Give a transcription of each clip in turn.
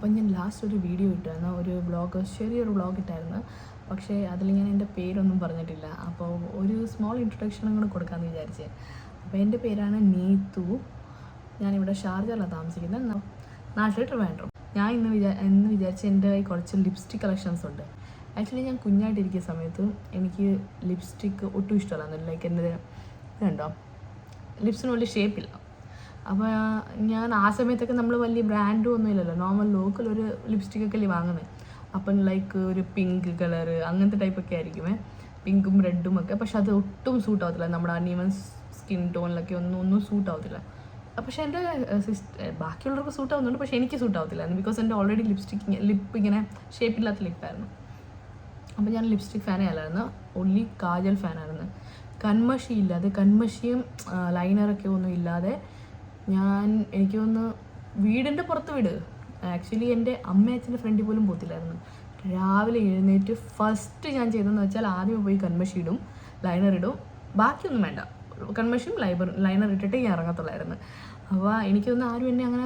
അപ്പം ഞാൻ ലാസ്റ്റ് ഒരു വീഡിയോ ഇട്ടായിരുന്നു, ഒരു വ്ളോഗ്, ചെറിയൊരു വ്ളോഗ് ഇട്ടായിരുന്നു. പക്ഷേ അതിൽ ഞാൻ എൻ്റെ പേരൊന്നും പറഞ്ഞിട്ടില്ല. അപ്പോൾ ഒരു സ്മോൾ ഇൻട്രൊഡക്ഷനും കൂടെ കൊടുക്കാമെന്ന് വിചാരിച്ചേ. അപ്പോൾ എൻ്റെ പേരാണ് നീതു. ഞാനിവിടെ ഷാർജയിലാണ് താമസിക്കുന്നത്, നാട്ടിൽ ട്രിവാൻഡ്രം. ഞാൻ ഇന്ന് വിചാരിച്ച എൻ്റെ കയ്യിൽ കുറച്ച് ലിപ്സ്റ്റിക് കളക്ഷൻസ് ഉണ്ട്. ആക്ച്വലി ഞാൻ കുഞ്ഞായിട്ടിരിക്കുന്ന സമയത്ത് എനിക്ക് ലിപ്സ്റ്റിക്ക് ഒട്ടും ഇഷ്ടമല്ലായിരുന്നു. ലൈക്ക് എൻ്റെ ഇതുണ്ടോ, ലിപ്സിന് വലിയ ഷേപ്പില്ല. അപ്പോൾ ഞാൻ ആ സമയത്തൊക്കെ നമ്മൾ വലിയ ബ്രാൻഡും ഒന്നും ഇല്ലല്ലോ, നോർമൽ ലോക്കൽ ഒരു ലിപ്സ്റ്റിക്കൊക്കെ അല്ലേ വാങ്ങുന്നത്. അപ്പം ലൈക്ക് ഒരു പിങ്ക് കളറ് അങ്ങനത്തെ ടൈപ്പൊക്കെ ആയിരിക്കുമേ, പിങ്കും റെഡും ഒക്കെ. പക്ഷെ അത് ഒട്ടും സൂട്ട് ആവത്തില്ല, നമ്മുടെ അനീവൻ സ്കിൻ ടോണിലൊക്കെ ഒന്നും സൂട്ട് ആവത്തില്ല. പക്ഷേ എൻ്റെ ബാക്കിയുള്ളവർക്ക് സൂട്ട് ആവുന്നുണ്ട്, പക്ഷേ എനിക്ക് സൂട്ട് ആവത്തില്ലായിരുന്നു. ബിക്കോസ് എൻ്റെ ഓൾറെഡി ലിപ്പ് ഇങ്ങനെ ഷേപ്പില്ലാത്ത ലിപ്പായിരുന്നു. അപ്പോൾ ഞാൻ ലിപ്സ്റ്റിക് ഫാനേ അല്ലായിരുന്നു, ഒൺലി കാജൽ ഫാനായിരുന്നു. കൺമഷി ഇല്ലാതെ, കൺമഷിയും ലൈനറൊക്കെ ഒന്നും ഇല്ലാതെ എനിക്ക് തോന്നുന്നു വീടിൻ്റെ പുറത്ത് വിട്, ആക്ച്വലി എൻ്റെ അമ്മയച്ഛൻ്റെ ഫ്രണ്ടിൽ പോലും പോത്തില്ലായിരുന്നു. രാവിലെ എഴുന്നേറ്റ് ഫസ്റ്റ് ഞാൻ ചെയ്തതെന്ന് വെച്ചാൽ ആദ്യം പോയി കൺമഷി ഇടും, ലൈനർ ഇടും, ബാക്കിയൊന്നും വേണ്ട, കൺമഷിയും ലൈനർ ഇട്ടിട്ട് ഞാൻ ഇറങ്ങത്തുള്ളായിരുന്നു. അപ്പോൾ എനിക്കൊന്നും ആരും എന്നെ അങ്ങനെ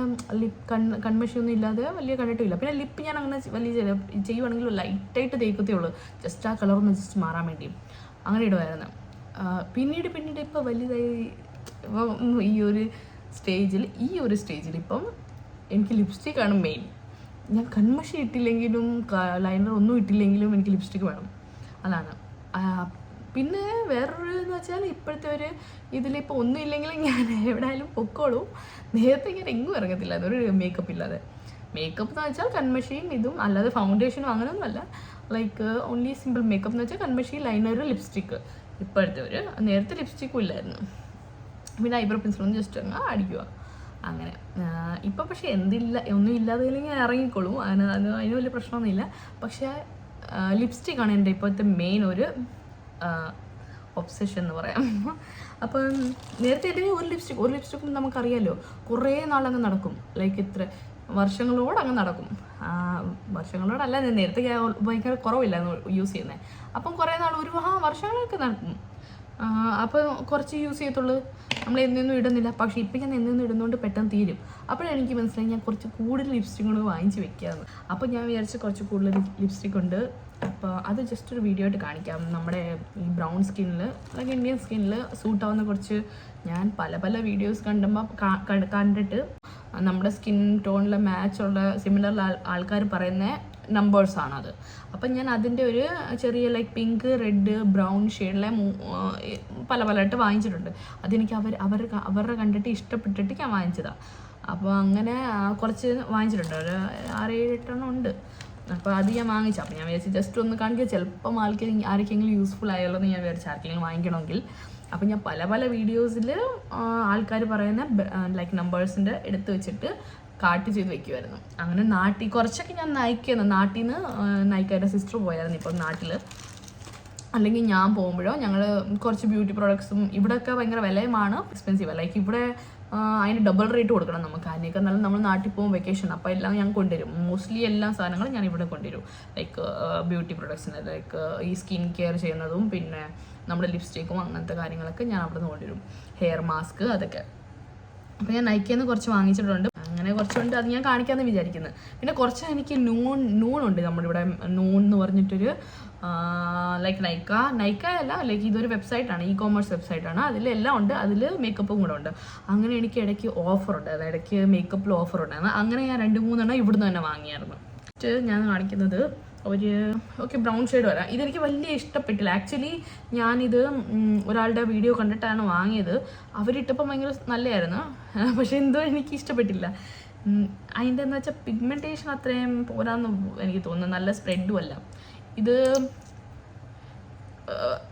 കൺമഷിയൊന്നും ഇല്ലാതെ വലിയ കണ്ടിട്ടില്ല. പിന്നെ ലിപ്പ് ഞാൻ അങ്ങനെ വലിയ ചെയ്യുവാണെങ്കിൽ ലൈറ്റായിട്ട് തേക്കത്തേ ഉള്ളൂ, ജസ്റ്റ് ആ കളറൊന്ന് ജസ്റ്റ് മാറാൻ വേണ്ടി അങ്ങനെ ഇടുമായിരുന്നു. പിന്നീട് ഇപ്പോൾ വലുതായി ഈ ഒരു സ്റ്റേജിൽ ഇപ്പം എനിക്ക് ലിപ്സ്റ്റിക്കാണ് മെയിൻ. ഞാൻ കൺമഷി ഇട്ടില്ലെങ്കിലും ലൈനർ ഒന്നും ഇട്ടില്ലെങ്കിലും എനിക്ക് ലിപ്സ്റ്റിക്ക് വേണം, അതാണ്. പിന്നെ വേറൊരു എന്ന് വെച്ചാൽ ഇപ്പോഴത്തെ ഇതിലിപ്പോൾ ഒന്നും ഇല്ലെങ്കിലും ഞാൻ എവിടെയായാലും പൊക്കോളും. നേരത്തെ ഞാൻ എങ്ങും ഇറങ്ങത്തില്ല അതൊരു മേക്കപ്പ് ഇല്ലാതെ. മേക്കപ്പ് എന്ന് വെച്ചാൽ കൺമഷിയും ഇതും, അല്ലാതെ ഫൗണ്ടേഷനും അങ്ങനെയൊന്നുമല്ല. ലൈക്ക് ഓൺലി സിമ്പിൾ മേക്കപ്പ് എന്ന് വെച്ചാൽ കൺമഷി, ലൈനർ, ലിപ്സ്റ്റിക്ക്. ഇപ്പോഴത്തെ നേരത്തെ ലിപ്സ്റ്റിക്കും ഇല്ലായിരുന്നു. പിന്നെ ഐബ്രോ പെൻസിലൊന്നും ജസ്റ്റ് അങ്ങ് അടിക്കുക അങ്ങനെ. ഇപ്പം പക്ഷേ ഒന്നും ഇല്ലാതെ ഞാൻ ഇറങ്ങിക്കോളും, അതിന് വലിയ പ്രശ്നമൊന്നുമില്ല. പക്ഷേ ലിപ്സ്റ്റിക്കാണ് എൻ്റെ ഇപ്പോഴത്തെ മെയിൻ ഒരു ഒബ്സഷൻ എന്ന് പറയാം. അപ്പം നേരത്തെ എൻ്റെ ഒരു ലിപ്സ്റ്റിക്കും നമുക്കറിയാമല്ലോ കുറേ നാളങ്ങ് നടക്കും, ലൈക്ക് ഇത്ര വർഷങ്ങളോടങ്ങ് നടക്കും. വർഷങ്ങളോടല്ല, നേരത്തെ ഭയങ്കര കുറവില്ലായിരുന്നു യൂസ് ചെയ്യുന്നത്. അപ്പം കുറേ നാൾ വർഷങ്ങളൊക്കെ നടക്കും. അപ്പോൾ കുറച്ച് യൂസ് ചെയ്യത്തുള്ളൂ, നമ്മൾ എന്നൊന്നും ഇടുന്നില്ല. പക്ഷേ ഇപ്പം ഞാൻ എന്നൊന്നും ഇടുന്നതുകൊണ്ട് പെട്ടെന്ന് തീരും. അപ്പോഴെനിക്ക് മനസ്സിലായി ഞാൻ കുറച്ച് കൂടുതൽ ലിപ്സ്റ്റിക് കൊണ്ട് വാങ്ങിച്ച് വെക്കാമെന്ന്. അപ്പോൾ ഞാൻ വിചാരിച്ച് കുറച്ച് കൂടുതൽ ലിപ്സ്റ്റിക് ഉണ്ട്, അപ്പോൾ അത് ജസ്റ്റ് ഒരു വീഡിയോ ആയിട്ട് കാണിക്കാം. നമ്മുടെ ഈ ബ്രൗൺ സ്കിന്നിൽ, അല്ലെങ്കിൽ ഇന്ത്യൻ സ്കിന്നിൽ സൂട്ടാവുന്ന കുറച്ച് ഞാൻ പല വീഡിയോസ് കണ്ടിട്ട് നമ്മുടെ സ്കിൻ ടോണിൽ മാച്ചുള്ള സിമിലർ ആൾക്കാർ പറയുന്ന നമ്പേഴ്സാണത്. അപ്പം ഞാൻ അതിൻ്റെ ഒരു ചെറിയ ലൈക്ക് പിങ്ക്, റെഡ്, ബ്രൗൺ ഷെയ്ഡിലെ പലതായിട്ട് വാങ്ങിച്ചിട്ടുണ്ട്. അതെനിക്ക് അവരുടെ കണ്ടിട്ട് ഇഷ്ടപ്പെട്ടിട്ട് ഞാൻ വാങ്ങിച്ചതാണ്. അപ്പോൾ അങ്ങനെ കുറച്ച് വാങ്ങിച്ചിട്ടുണ്ട്, ഒരു 6-7 എണ്ണം ഉണ്ട്. അപ്പോൾ അത് ഞാൻ വാങ്ങിച്ചു. അപ്പോൾ ഞാൻ വിചാരിച്ചു ജസ്റ്റ് ഒന്ന് കാണിക്കുക, ചിലപ്പം ആർക്കെങ്കിലും യൂസ്ഫുൾ ആയല്ലോ എന്ന് ഞാൻ വിചാരിച്ചു, ആർക്കെങ്കിലും വാങ്ങിക്കണമെങ്കിൽ. അപ്പം ഞാൻ പല വീഡിയോസിൽ ആൾക്കാർ പറയുന്ന ലൈക്ക് നമ്പേഴ്സിൻ്റെ എടുത്ത് വെച്ചിട്ട് കാട്ട് ചെയ്ത് വെക്കുമായിരുന്നു. അങ്ങനെ കുറച്ചൊക്കെ ഞാൻ നാട്ടിൽ നിന്ന് നയിക്കാരുടെ സിസ്റ്റർ പോയായിരുന്നു ഇപ്പം നാട്ടിൽ. അല്ലെങ്കിൽ ഞാൻ പോകുമ്പോഴോ ഞങ്ങൾ കുറച്ച് ബ്യൂട്ടി പ്രോഡക്ട്സും, ഇവിടെയൊക്കെ ഭയങ്കര വിലയുമാണ്, എക്സ്പെൻസീവ്. ലൈക്ക് ഇവിടെ അതിന് ഡബിൾ റേറ്റ് കൊടുക്കണം നമുക്ക്. അതിനൊക്കെ നല്ല നമ്മൾ നാട്ടിൽ പോകും വെക്കേഷൻ, അപ്പോൾ എല്ലാം ഞാൻ കൊണ്ടുവരും. മോസ്റ്റ്ലി എല്ലാ സാധനങ്ങളും ഞാൻ ഇവിടെ കൊണ്ടുവരും. ലൈക്ക് ബ്യൂട്ടി പ്രോഡക്ട്സിന്, ലൈക്ക് ഈ സ്കിൻ കെയർ ചെയ്യുന്നതും പിന്നെ നമ്മുടെ ലിപ്സ്റ്റിക്കും അങ്ങനത്തെ കാര്യങ്ങളൊക്കെ ഞാൻ അവിടെ നിന്ന് കൊണ്ടുവരും. ഹെയർ മാസ്ക് അതൊക്കെ. അപ്പോൾ ഞാൻ നയിക്കിൽ നിന്ന് കുറച്ച് വാങ്ങിച്ചിട്ടുണ്ട്. അങ്ങനെ കുറച്ചുണ്ട്, അത് ഞാൻ കാണിക്കാമെന്ന് വിചാരിക്കുന്നത്. പിന്നെ കുറച്ച് എനിക്ക് നൂണുണ്ട് നമ്മുടെ ഇവിടെ. നൂൺ എന്ന് പറഞ്ഞിട്ടൊരു ലൈക്ക് നൈക്ക അല്ല, ലൈക്ക് ഇതൊരു വെബ്സൈറ്റാണ്, ഇ-കോമേഴ്സ് വെബ്സൈറ്റാണ്. അതിലെല്ലാം ഉണ്ട്, അതിൽ മേക്കപ്പും കൂടെ ഉണ്ട്. അങ്ങനെ എനിക്ക് ഇടയ്ക്ക് ഓഫറുണ്ട്, ഇടയ്ക്ക് മേക്കപ്പിൽ ഓഫർ ഉണ്ടായിരുന്നു. അങ്ങനെ ഞാൻ 2-3 എണ്ണം ഇവിടുന്ന് തന്നെ വാങ്ങിയായിരുന്നു. ഞാൻ കാണിക്കുന്നത് ബ്രൗൺ ഷെയ്ഡ് വരാം. ഇതെനിക്ക് വലിയ ഇഷ്ടപ്പെട്ടില്ല. ആക്ച്വലി ഞാനിത് ഒരാളുടെ വീഡിയോ കണ്ടിട്ടാണ് വാങ്ങിയത്. അവരിട്ടപ്പോൾ ഭയങ്കര നല്ലതായിരുന്നു, പക്ഷെ എന്തോ എനിക്ക് ഇഷ്ടപ്പെട്ടില്ല. അതിൻ്റെ എന്ന് വെച്ചാൽ പിഗ്മെൻറ്റേഷൻ അത്രയും പോരാന്ന് എനിക്ക് തോന്നുന്നു, നല്ല സ്പ്രെഡും അല്ല. ഇത്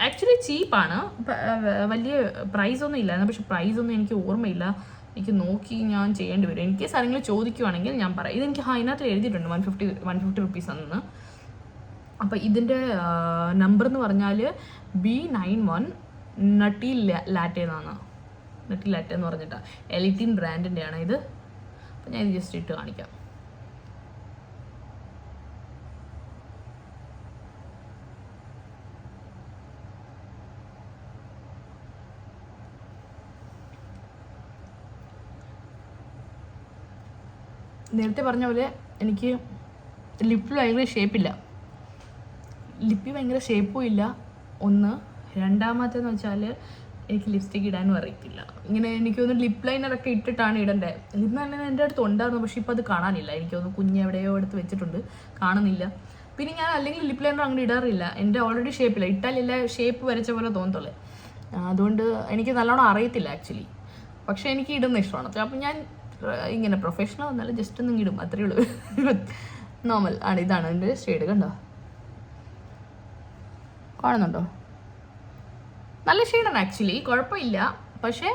ആക്ച്വലി ചീപ്പാണ്, വലിയ പ്രൈസൊന്നും ഇല്ലായിരുന്നു. പക്ഷെ പ്രൈസൊന്നും എനിക്ക് ഓർമ്മയില്ല, എനിക്ക് നോക്കി ഞാൻ ചെയ്യേണ്ടി വരും. എനിക്ക് സാധനങ്ങൾ ചോദിക്കുവാണെങ്കിൽ ഞാൻ പറയാം. ഇതെനിക്ക് അതിനകത്ത് എഴുതിയിട്ടുണ്ട് 150 റുപ്പീസ് അന്ന്. അപ്പോൾ ഇതിൻ്റെ നമ്പർ എന്ന് പറഞ്ഞാൽ B91 നട്ടി ലാറ്റെ എന്നാണ്. നട്ടി ലാറ്റെ എന്ന് പറഞ്ഞിട്ടാണ്, എലിറ്റിൻ ബ്രാൻഡിൻ്റെയാണ് ഇത്. അപ്പോൾ ഞാൻ ഇത് ജസ്റ്റ് ഇട്ട് കാണിക്കാം. നേരത്തെ പറഞ്ഞ പോലെ എനിക്ക് ലിപ്പിൽ ഭയങ്കര ഷേപ്പില്ല, ലിപ്പി ഭയങ്കര ഷേപ്പും ഇല്ല ഒന്ന്. രണ്ടാമത്തേന്ന് വെച്ചാൽ എനിക്ക് ലിപ്സ്റ്റിക്ക് ഇടാനും അറിയത്തില്ല. ഇങ്ങനെ എനിക്കൊന്ന് ലിപ്പ് ലൈനറൊക്കെ ഇട്ടിട്ടാണ് ഇടേണ്ടത്. ലിപ്പ് ലൈനർ എൻ്റെ അടുത്ത് ഉണ്ടായിരുന്നു, പക്ഷേ ഇപ്പോൾ അത് കാണാനില്ല. എനിക്കൊന്ന് കുഞ്ഞ് എവിടെയോ എടുത്ത് വെച്ചിട്ടുണ്ട്, കാണുന്നില്ല. പിന്നെ ഞാൻ അല്ലെങ്കിൽ ലിപ്പ് ലൈനർ അങ്ങനെ ഇടാറില്ല, എൻ്റെ ഓൾറെഡി ഷേപ്പില്ല. ഇട്ടാലില്ല ഷേപ്പ് വരച്ച പോലെ തോന്നത്തുള്ളൂ. അതുകൊണ്ട് എനിക്ക് നല്ലോണം അറിയത്തില്ല ആക്ച്വലി. പക്ഷേ എനിക്ക് ഇടുന്ന ഇഷ്ടമാണ്. അപ്പം ഞാൻ ഇങ്ങനെ പ്രൊഫഷണൽ ഒന്നല്ല, ജസ്റ്റ് ഒന്നും ഇടും, അത്രയേ ഉള്ളൂ. നോർമൽ ആണ്. ഇതാണ് എൻ്റെ ഷെയ്ഡ്, കണ്ടോ? കാണുന്നുണ്ടോ? നല്ല ഷെയ്ഡാണ് ആക്ച്വലി, കുഴപ്പമില്ല. പക്ഷേ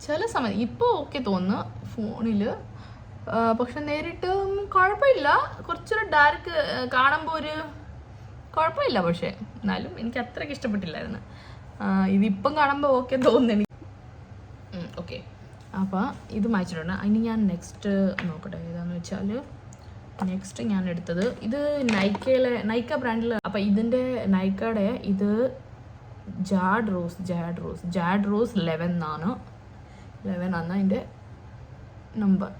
ചില സമയം ഇപ്പോൾ ഓക്കെ തോന്നുന്നു ഫോണിൽ, പക്ഷെ നേരിട്ട് കുഴപ്പമില്ല. കുറച്ചൊരു ഡാർക്ക് കാണുമ്പോൾ ഒരു കുഴപ്പമില്ല, പക്ഷേ എന്നാലും എനിക്ക് അത്രയ്ക്ക് ഇഷ്ടപ്പെട്ടില്ലായിരുന്നു. ഇതിപ്പം കാണുമ്പോൾ ഓക്കെ തോന്നുന്നു എനിക്ക്. ഓക്കെ, അപ്പോൾ ഇത് മാച്ചിട്ടുണ്ട്. അതിന് ഞാൻ നെക്സ്റ്റ് നോക്കട്ടെ ഏതാണെന്ന് വെച്ചാൽ. നെക്സ്റ്റ് ഞാൻ എടുത്തത് ഇത് നൈക്ക ബ്രാൻഡിൽ. അപ്പോൾ ഇതിൻ്റെ നൈക്കയുടെ ഇത് ജാഡ് റോസ് 11 ആണ് അതിൻ്റെ നമ്പർ.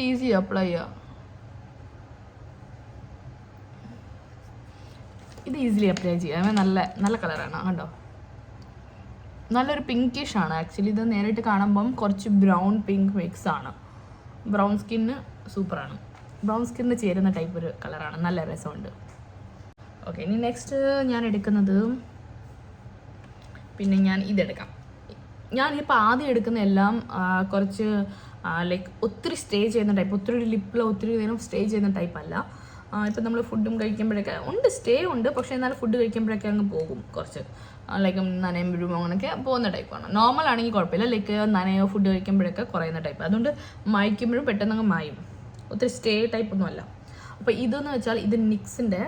ഈസി അപ്ലൈ ചെയ്യുക. ഇത് ഈസിലി അപ്ലൈ ചെയ്യാം. നല്ല കളറാണ്, കണ്ടോ? നല്ലൊരു പിങ്കിഷ് ആണ് ആക്ച്വലി. ഇത് നേരിട്ട് കാണുമ്പം കുറച്ച് ബ്രൗൺ പിങ്ക് മിക്സ് ആണ്. ബ്രൗൺ സ്കിന്ന് സൂപ്പറാണ്, ബ്രൗൺ സ്കിന്നിന് ചേരുന്ന ടൈപ്പ് ഒരു കളറാണ്, നല്ല രസമുണ്ട്. ഓക്കെ, ഇനി നെക്സ്റ്റ് ഞാൻ എടുക്കുന്നത്, പിന്നെ ഞാൻ ഇതെടുക്കാം. ഞാനിപ്പോൾ ആദ്യം എടുക്കുന്ന എല്ലാം കുറച്ച് ലൈക്ക് ഒത്തിരി സ്റ്റേ ചെയ്യുന്ന ടൈപ്പ്, ഒത്തിരി ലിപ്പിൽ ഒത്തിരി നേരം സ്റ്റേ ചെയ്യുന്ന ടൈപ്പ് അല്ല. ഇപ്പം നമ്മൾ ഫുഡും കഴിക്കുമ്പോഴൊക്കെ ഉണ്ട്, സ്റ്റേ ഉണ്ട്, പക്ഷേ എന്നാലും ഫുഡ് കഴിക്കുമ്പോഴൊക്കെ അങ്ങ് പോകും കുറച്ച്, ലൈക്ക് നനയും വീഴും അങ്ങനെയൊക്കെ പോകുന്ന ടൈപ്പാണ്. നോർമൽ ആണെങ്കിൽ കുഴപ്പമില്ല, ലൈക്ക് നനയോ ഫുഡ് കഴിക്കുമ്പോഴൊക്കെ കുറയുന്ന ടൈപ്പ്. അതുകൊണ്ട് മായ്ക്കുമ്പോഴും പെട്ടെന്ന് അങ്ങ് മായും, ഒത്തിരി സ്റ്റേ ടൈപ്പൊന്നും അല്ല. അപ്പോൾ ഇതെന്ന് വെച്ചാൽ ഇത് നിക്സിൻ്റെ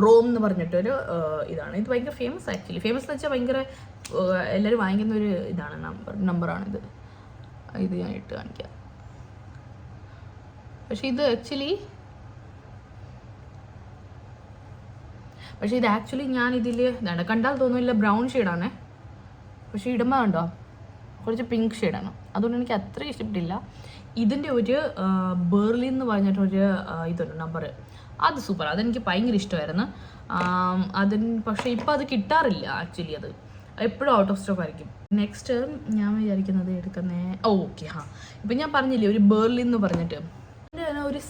റോം എന്ന് പറഞ്ഞിട്ടൊരു ഇതാണ്. ഇത് ഭയങ്കര ഫേമസ് ആക്ച്വലി. ഫേമസ് എന്ന് വെച്ചാൽ ഭയങ്കര എല്ലാവരും വാങ്ങിക്കുന്ന ഒരു ഇതാണ്, നമ്പറാണിത്. ഇത് ഞാൻ ഇട്ട് കാണിക്കാം. പക്ഷേ ഇത് ആക്ച്വലി ഞാനിതിൽ ഇതാണ്, കണ്ടാൽ തോന്നുന്നില്ല ബ്രൗൺ ഷെയ്ഡാണേ, പക്ഷേ ഇടുമ്പോൾ കണ്ടോ കുറച്ച് പിങ്ക് ഷെയ്ഡാണ്. അതുകൊണ്ട് എനിക്ക് അത്ര ഇഷ്ടപ്പെട്ടില്ല. ഇതിൻ്റെ ഒരു ബെർലിൻ എന്ന് പറഞ്ഞിട്ടൊരു ഇതൊരു നമ്പർ, അത് സൂപ്പർ, അതെനിക്ക് ഭയങ്കര ഇഷ്ടമായിരുന്നു. പക്ഷേ ഇപ്പോൾ അത് കിട്ടാറില്ല ആക്ച്വലി, അത് എപ്പോഴും ഔട്ട് ഓഫ് സ്റ്റോക്ക് ആയിരിക്കും. നെക്സ്റ്റ് ഞാൻ വിചാരിക്കുന്നത് ഓക്കെ, ഇപ്പം ഞാൻ പറഞ്ഞില്ലേ ഒരു ബെർലിൻ എന്ന് പറഞ്ഞിട്ട്, ഒരു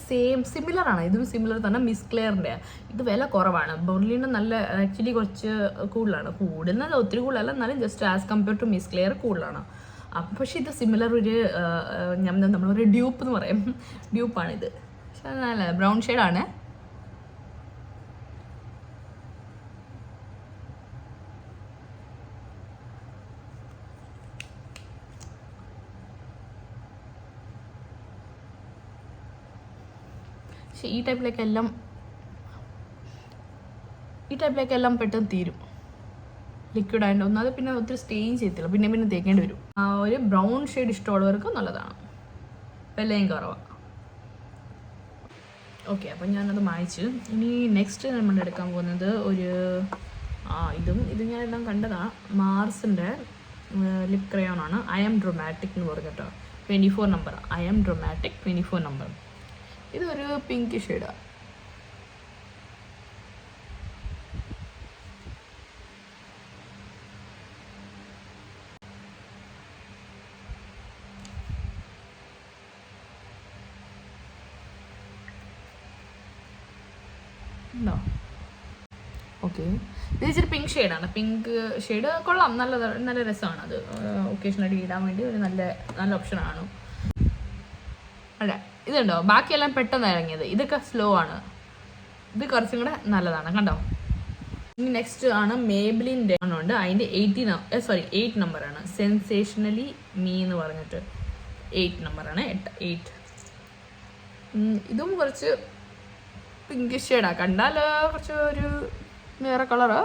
സിമിലറാണ്. ഇതും സിമിലർ തന്നെ, മിസ് ക്ലെയറിൻ്റെ. ഇത് വില കുറവാണ്. ബെർലിൻ്റെ നല്ല ആക്ച്വലി കുറച്ച് കൂടുന്നത് ഒത്തിരി കൂടുതലല്ല, എന്നാലും just as compare to miss Claire കൂടുതലാണ്. പക്ഷേ ഇത് സിമിലർ ഒരു നമ്മളൊരു ഡ്യൂപ്പ് എന്ന് പറയും, ഡ്യൂപ്പാണിത്. പക്ഷേ നല്ല ബ്രൗൺ ഷെയ്ഡാണ്. പക്ഷേ ഈ ടൈപ്പിലേക്ക് എല്ലാം പെട്ടെന്ന് തീരും, ലിക്വിഡ് ആയതുകൊണ്ട്. ഒന്നത് പിന്നെ ഒത്തിരി സ്റ്റേയും ചെയ്യത്തില്ല, പിന്നെ തേക്കേണ്ടി വരും. ഒരു ബ്രൗൺ ഷെയ്ഡ് ഇഷ്ടമുള്ളവർക്ക് നല്ലതാണ്, വിലയും കുറവാണ്. ഓക്കെ, അപ്പം ഞാനത് മായ്ച്ച്. ഇനി നെക്സ്റ്റ് നമ്മൾ എടുക്കാൻ പോകുന്നത് ഇത് ഞാനെല്ലാം കണ്ടതാണ്. മാർസിൻ്റെ ലിപ് ക്രയോൺ ആണ്. ഐ എം ഡ്രമാറ്റിക് എന്ന് പറഞ്ഞിട്ടോ, 24 number. I M dramatic 24 number. ഇതൊരു പിങ്ക് ഷെയ്ഡാണ്. ഉണ്ടോ? ഓക്കെ, ഇത് ഇച്ചിരി പിങ്ക് ഷെയ്ഡാണ്. പിങ്ക് ഷെയ്ഡ് കൊള്ളാം, നല്ല രസമാണ്. അത് ഒക്കേഷനായിട്ട് ഇടാൻ വേണ്ടി ഒരു നല്ല ഓപ്ഷനാണ്. അല്ല, ഇതുണ്ടോ, ബാക്കിയെല്ലാം പെട്ടെന്ന് ഇറങ്ങിയത്, ഇതൊക്കെ സ്ലോ ആണ്. ഇത് കുറച്ചും കൂടെ നല്ലതാണ്, കണ്ടോ? ഇനി നെക്സ്റ്റ് ആണ് മേബ്ലിൻ്റെ ഉണ്ട്. അതിൻ്റെ 8 നമ്പറാണ്. സെൻസേഷണലി മീ എന്ന് പറഞ്ഞിട്ട് 8 നമ്പറാണ്. 8. ഇതും കുറച്ച് പിങ്ക് ഷെയ്ഡാണ്, കണ്ടാൽ കുറച്ച് ഒരു വേറെ കളറ്.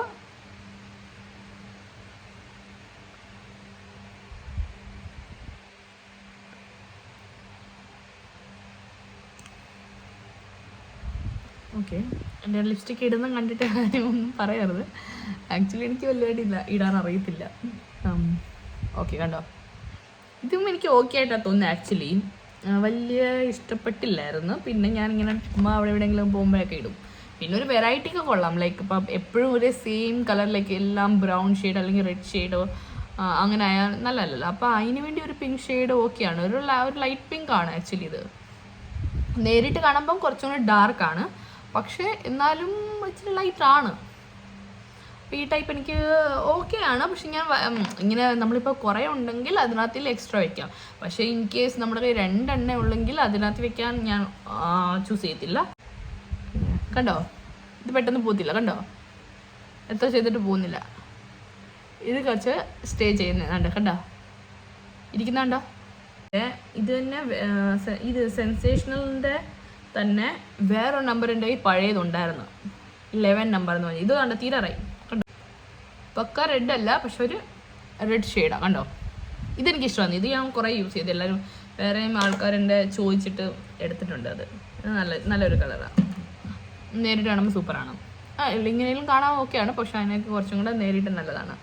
ഓക്കെ, എൻ്റെ ലിപ്സ്റ്റിക്ക് ഇടുന്ന കണ്ടിട്ട് ആരും ഒന്നും പറയരുത്. ആക്ച്വലി എനിക്ക് വലുതായിട്ട് ഇടാൻ അറിയത്തില്ല. ഓക്കെ കണ്ടോ, ഇതും എനിക്ക് ഓക്കെ ആയിട്ടാണ് തോന്നുന്നത്. ആക്ച്വലി വലിയ ഇഷ്ടപ്പെട്ടില്ലായിരുന്നു. പിന്നെ ഞാനിങ്ങനെ അവിടെ എവിടെയെങ്കിലും പോകുമ്പോഴൊക്കെ ഇടും. പിന്നെ ഒരു വെറൈറ്റി ഒക്കെ കൊള്ളാം. ലൈക്ക് ഇപ്പം എപ്പോഴും ഒരേ സെയിം കളറിലേക്ക് എല്ലാം ബ്രൗൺ ഷെയ്ഡ് അല്ലെങ്കിൽ റെഡ് ഷെയ്ഡോ അങ്ങനെ ആയാൽ നല്ലതല്ലല്ലോ. അപ്പോൾ അതിന് വേണ്ടി ഒരു പിങ്ക് ഷെയ്ഡ് ഓക്കെയാണ്. ഒരു ലൈറ്റ് പിങ്ക് ആണ് ആക്ച്വലി. ഇത് നേരിട്ട് കാണുമ്പം കുറച്ചും കൂടി ഡാർക്കാണ്, പക്ഷേ എന്നാലും ഇച്ചിരി ലൈറ്റ് ആണ്. അപ്പോൾ ഈ ടൈപ്പ് എനിക്ക് ഓക്കെ ആണ്. പക്ഷെ ഞാൻ ഇങ്ങനെ നമ്മളിപ്പോൾ കുറേ ഉണ്ടെങ്കിൽ അതിനകത്തിൽ എക്സ്ട്രാ വയ്ക്കാം. പക്ഷേ ഇൻ കേസ് നമ്മുടെ കയ്യിൽ 2 എണ്ണ ഉള്ളെങ്കിൽ അതിനകത്ത് വെക്കാൻ ഞാൻ ചൂസ് ചെയ്യത്തില്ല. കണ്ടോ, ഇത് പെട്ടെന്ന് പോകത്തില്ല. കണ്ടോ, എത്ര ചെയ്തിട്ട് പോകുന്നില്ല. ഇത് കുറച്ച് സ്റ്റേ ചെയ്യുന്നുണ്ട്. കണ്ടോ ഇരിക്കുന്നുണ്ടോ. ഇത് തന്നെ ഇത് സെൻസേഷണലിൻ്റെ തന്നെ വേറൊരു നമ്പർ എൻ്റെ ഈ പഴയതുണ്ടായിരുന്നു, 11 നമ്പർ എന്ന് പറഞ്ഞാൽ. ഇത് കണ്ടോ തീരാറായി. കണ്ടോ, പക്ക റെഡ് അല്ല, പക്ഷെ ഒരു റെഡ് ഷെയ്ഡാണ്. കണ്ടോ, ഇതെനിക്ക് ഇഷ്ടമാണ്. ഇത് ഞാൻ കുറേ യൂസ് ചെയ്ത്, എല്ലാവരും വേറെയും ആൾക്കാരെൻ്റെ ചോദിച്ചിട്ട് എടുത്തിട്ടുണ്ട്. അത് നല്ലൊരു കളറാണ്. നേരിട്ട് കാണുമ്പോൾ സൂപ്പറാണ്. ഇങ്ങനെയും കാണാൻ ഓക്കെയാണ്, പക്ഷെ അതിനൊക്കെ കുറച്ചും കൂടെ നേരിട്ട് നല്ലതാണ്.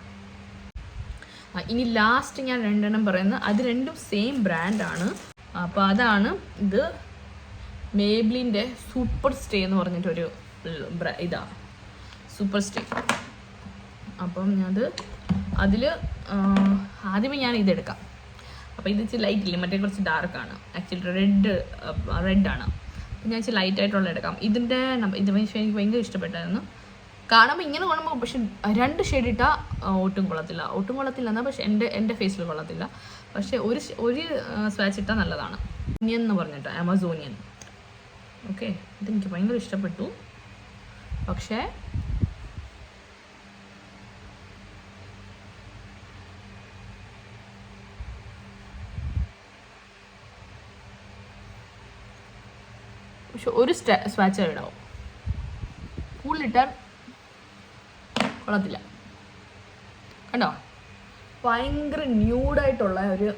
ഇനി ലാസ്റ്റ് ഞാൻ 2 എണ്ണം പറയുന്നത്, അത് രണ്ടും സെയിം ബ്രാൻഡാണ്. അപ്പോൾ അതാണ് ഇത് മേബ്ലിൻ്റെ സൂപ്പർ സ്റ്റേ എന്ന് പറഞ്ഞിട്ടൊരു ഇതാണ് സൂപ്പർ സ്റ്റേ. അപ്പം അതിൽ ആദ്യമേ ഞാൻ ഇതെടുക്കാം. അപ്പോൾ ഇത് ഇച്ചിരി ലൈറ്റ് ഇല്ലേ, മറ്റേ കുറച്ച് ഡാർക്കാണ്. ആക്ച്വലി റെഡാണ്. ഞാൻ ഇച്ചിരി ലൈറ്റായിട്ടുള്ള എടുക്കാം. ഇത് എനിക്ക് ഭയങ്കര ഇഷ്ടപ്പെട്ടായിരുന്നു. കാണുമ്പോൾ ഇങ്ങനെ കാണുമ്പോൾ, പക്ഷെ 2 ഷെയ്ഡ് ഇട്ടാൽ ഒട്ടും കൊള്ളത്തില്ല എന്നാൽ, പക്ഷെ എൻ്റെ ഫേസിൽ കൊള്ളത്തില്ല. പക്ഷെ ഒരു സ്വാച്ച് ഇട്ടാൽ നല്ലതാണ്. ഓനിയൻ എന്ന് പറഞ്ഞിട്ട് ആമസോണിയൻ. ഓക്കെ, ഇതെനിക്ക് ഭയങ്കര ഇഷ്ടപ്പെട്ടു. പക്ഷേ ഒരു സ്വാച്ച് ഇടാവും, കൂടുതലിട്ടാൽ കൊള്ളത്തില്ല. കണ്ടോ, ഭയങ്കര ന്യൂഡായിട്ടുള്ള ഒരു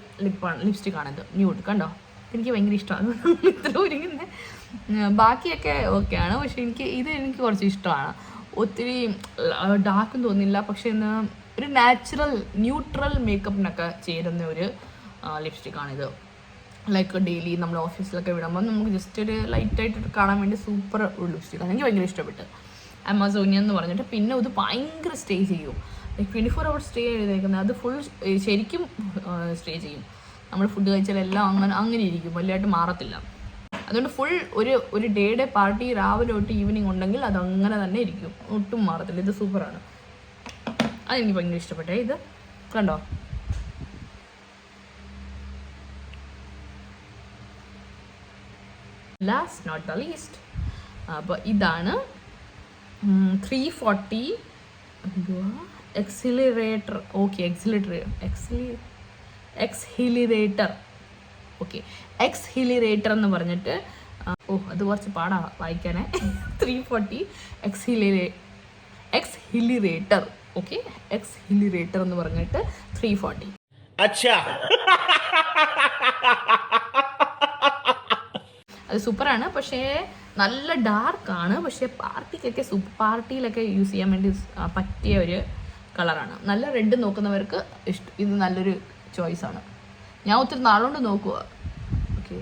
ലിപ്സ്റ്റിക്കാണിത്. ന്യൂഡ് കണ്ടോ, എനിക്ക് ഭയങ്കര ഇഷ്ടമാണ്. ഇത്ര ഒരുങ്ങുന്നത്. ബാക്കിയൊക്കെ ഓക്കെയാണ്, പക്ഷെ എനിക്ക് കുറച്ച് ഇഷ്ടമാണ്. ഒത്തിരി ഡാർക്കും തോന്നില്ല, പക്ഷെ ഒരു ന്യൂട്രൽ മേക്കപ്പിനൊക്കെ ചേരുന്ന ഒരു ലിപ്സ്റ്റിക്കാണിത്. ലൈക്ക് ഡെയിലി നമ്മൾ ഓഫീസിലൊക്കെ വിടുമ്പോൾ നമുക്ക് ജസ്റ്റ് ഒരു ലൈറ്റായിട്ട് കാണാൻ വേണ്ടി സൂപ്പർ ഒരു ലിപ്സ്റ്റിക്കാണ്. എനിക്ക് ഭയങ്കര ഇഷ്ടപ്പെട്ട്. ആമസോണിയൻ എന്ന് പറഞ്ഞിട്ട്. പിന്നെ ഇത് ഭയങ്കര സ്റ്റേ ചെയ്യും. ലൈക്ക് 24 hours സ്റ്റേ ചെയ്തേക്കുന്നത്. അത് ഫുൾ ശരിക്കും സ്റ്റേ ചെയ്യും. നമ്മൾ ഫുഡ് കഴിച്ചാലെല്ലാം അങ്ങനെ ഇരിക്കും, വലിയതായിട്ട് മാറത്തില്ല. അതുകൊണ്ട് ഫുൾ ഒരു ഡേയുടെ പാർട്ടി രാവിലെ തൊട്ട് ഈവനിങ് ഉണ്ടെങ്കിൽ അതങ്ങനെ തന്നെ ഇരിക്കും, ഒട്ടും മാറത്തില്ല. ഇത് സൂപ്പറാണ്, അതെനിക്ക് ഭയങ്കര ഇഷ്ടപ്പെട്ടേ. ഇത് കണ്ടോ, ലാസ്റ്റ് നോട്ട് ദ ലീസ്റ്റ്. അപ്പോൾ ഇതാണ് 340 എക്സിലറേറ്റർ. ഓക്കെ, എക്സ്ഹിലിറേറ്റർ. ഓക്കെ, എക്സ്ഹിലിറേറ്റർ എന്ന് പറഞ്ഞിട്ട്, അത് കുറച്ച് പാടാ വായിക്കാനേ. 340 എക്സ്ഹിലിറേറ്റർ. ഓക്കെ, എക്സ്ഹിലിറേറ്റർ എന്ന് പറഞ്ഞിട്ട് 340. അത് സൂപ്പറാണ്, പക്ഷേ നല്ല ഡാർക്കാണ്. പക്ഷേ പാർട്ടിയിലൊക്കെ യൂസ് ചെയ്യാൻ വേണ്ടി പറ്റിയ ഒരു കളറാണ്. നല്ല റെഡ് നോക്കുന്നവർക്ക് ഇത് നല്ലൊരു ചോയ്സാണ്. ഞാൻ ഒത്തിരി നാളുകൊണ്ട് നോക്കുക. ഓക്കെ,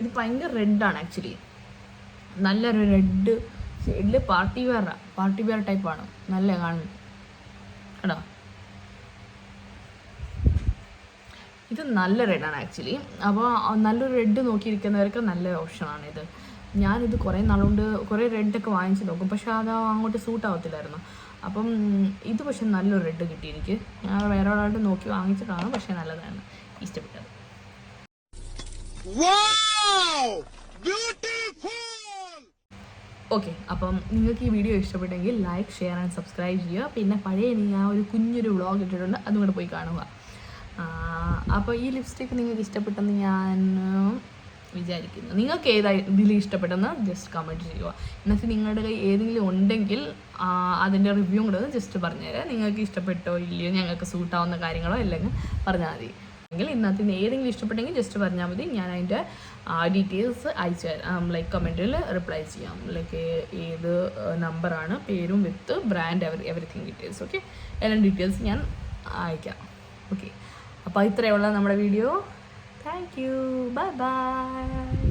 ഇത് ഭയങ്കര റെഡാണ് ആക്ച്വലി. നല്ലൊരു റെഡ് ഷെയ്ഡിൽ പാർട്ടി വെയർ ടൈപ്പാണ്. നല്ല കാണുന്നു കേട്ടോ. ഇത് നല്ല റെഡാണ് ആക്ച്വലി. അപ്പോൾ നല്ലൊരു റെഡ് നോക്കിയിരിക്കുന്നവർക്ക് നല്ലൊരു ഓപ്ഷനാണ് ഇത്. ഞാനിത് കുറേ നാളുകൊണ്ട് കുറേ റെഡൊക്കെ വാങ്ങിച്ച് നോക്കും, പക്ഷെ അത് അങ്ങോട്ട് സൂട്ട് ആവത്തില്ലായിരുന്നു. അപ്പം ഇത് പക്ഷെ നല്ലൊരു റെഡ് കിട്ടി എനിക്ക്. ഞാൻ വേറെ ഒരാളായിട്ട് നോക്കി വാങ്ങിച്ചിട്ടാണ്, പക്ഷെ നല്ലതാണ്, ഇഷ്ടപ്പെട്ടത്. ഓക്കെ, അപ്പം നിങ്ങൾക്ക് ഈ വീഡിയോ ഇഷ്ടപ്പെട്ടെങ്കിൽ ലൈക്ക്, ഷെയർ ആൻഡ് സബ്സ്ക്രൈബ് ചെയ്യുക. പിന്നെ പഴയ ഞാൻ ഒരു കുഞ്ഞൊരു വ്ളോഗ് ഇട്ടിട്ടുണ്ട്, അതും കൂടെ പോയി കാണുക. അപ്പോൾ ഈ ലിപ്സ്റ്റിക്ക് നിങ്ങൾക്ക് ഇഷ്ടപ്പെട്ടെന്ന് ഞാൻ വിചാരിക്കുന്നു. നിങ്ങൾക്ക് ഇതിൽ ഇഷ്ടപ്പെട്ടെന്ന് ജസ്റ്റ് കമൻറ്റ് ചെയ്യുക. എന്നിട്ട് നിങ്ങളുടെ കയ്യിൽ ഏതെങ്കിലും ഉണ്ടെങ്കിൽ അതിൻ്റെ റിവ്യൂ കൂടെ ഒന്ന് ജസ്റ്റ് പറഞ്ഞുതരാം. നിങ്ങൾക്ക് ഇഷ്ടപ്പെട്ടോ ഇല്ലയോ, ഞങ്ങൾക്ക് സൂട്ടാവുന്ന കാര്യങ്ങളോ അല്ലെങ്കിൽ പറഞ്ഞാൽ മതി. എങ്കിൽ ഇന്നത്തെ ഏതെങ്കിലും ഇഷ്ടപ്പെട്ടെങ്കിൽ ജസ്റ്റ് പറഞ്ഞാൽ മതി. ഞാൻ അതിൻ്റെ ഡീറ്റെയിൽസ് അയച്ചു തരാം. ലൈക്ക് കമൻറ്റിൽ റിപ്ലൈ ചെയ്യാം. ലൈക്ക് ഏത് നമ്പറാണ്, പേരും വിത്ത് ബ്രാൻഡ് എവറിത്തിങ് ഡീറ്റെയിൽസ്. ഓക്കെ, എല്ലാം ഡീറ്റെയിൽസ് ഞാൻ അയക്കാം. ഓക്കെ, അപ്പോൾ ഇത്രയുള്ള നമ്മുടെ video. Thank you, bye bye.